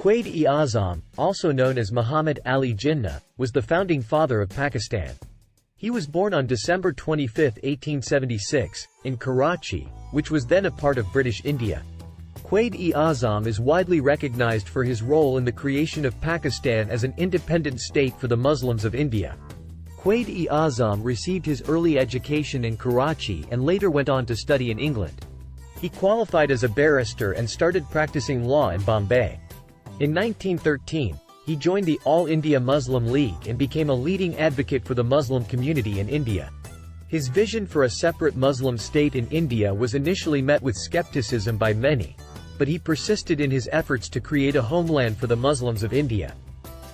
Quaid-e-Azam, also known as Muhammad Ali Jinnah, was the founding father of Pakistan. He was born on December 25, 1876, in Karachi, which was then a part of British India. Quaid-e-Azam is widely recognized for his role in the creation of Pakistan as an independent state for the Muslims of India. Quaid-e-Azam received his early education in Karachi and later went on to study in England. He qualified as a barrister and started practicing law in Bombay. In 1913, he joined the All India Muslim League and became a leading advocate for the Muslim community in India. His vision for a separate Muslim state in India was initially met with skepticism by many, but he persisted in his efforts to create a homeland for the Muslims of India.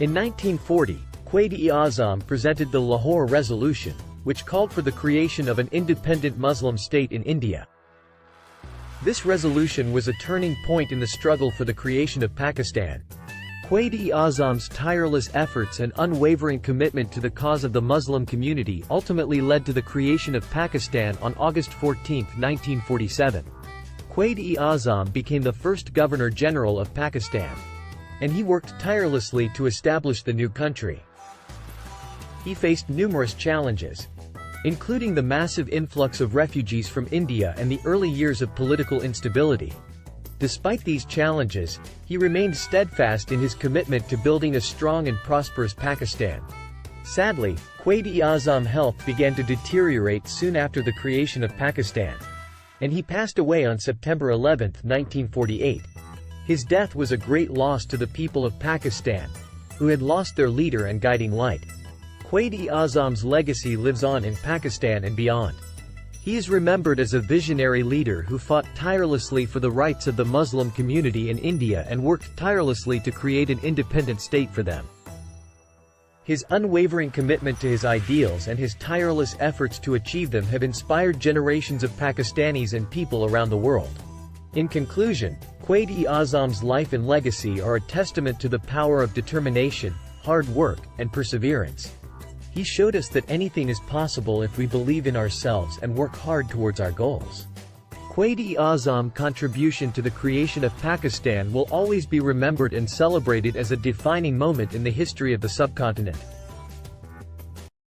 In 1940, Quaid-e-Azam presented the Lahore Resolution, which called for the creation of an independent Muslim state in India. This resolution was a turning point in the struggle for the creation of Pakistan. Quaid-e-Azam's tireless efforts and unwavering commitment to the cause of the Muslim community ultimately led to the creation of Pakistan on August 14, 1947. Quaid-e-Azam became the first Governor-General of Pakistan, and he worked tirelessly to establish the new country. He faced numerous challenges, including the massive influx of refugees from India and the early years of political instability. Despite these challenges, he remained steadfast in his commitment to building a strong and prosperous Pakistan. Sadly, Quaid-e-Azam's health began to deteriorate soon after the creation of Pakistan, and he passed away on September 11, 1948. His death was a great loss to the people of Pakistan, who had lost their leader and guiding light. Quaid-e-Azam's legacy lives on in Pakistan and beyond. He is remembered as a visionary leader who fought tirelessly for the rights of the Muslim community in India and worked tirelessly to create an independent state for them. His unwavering commitment to his ideals and his tireless efforts to achieve them have inspired generations of Pakistanis and people around the world. In conclusion, Quaid-e-Azam's life and legacy are a testament to the power of determination, hard work, and perseverance. He showed us that anything is possible if we believe in ourselves and work hard towards our goals. Quaid-e-Azam's contribution to the creation of Pakistan will always be remembered and celebrated as a defining moment in the history of the subcontinent.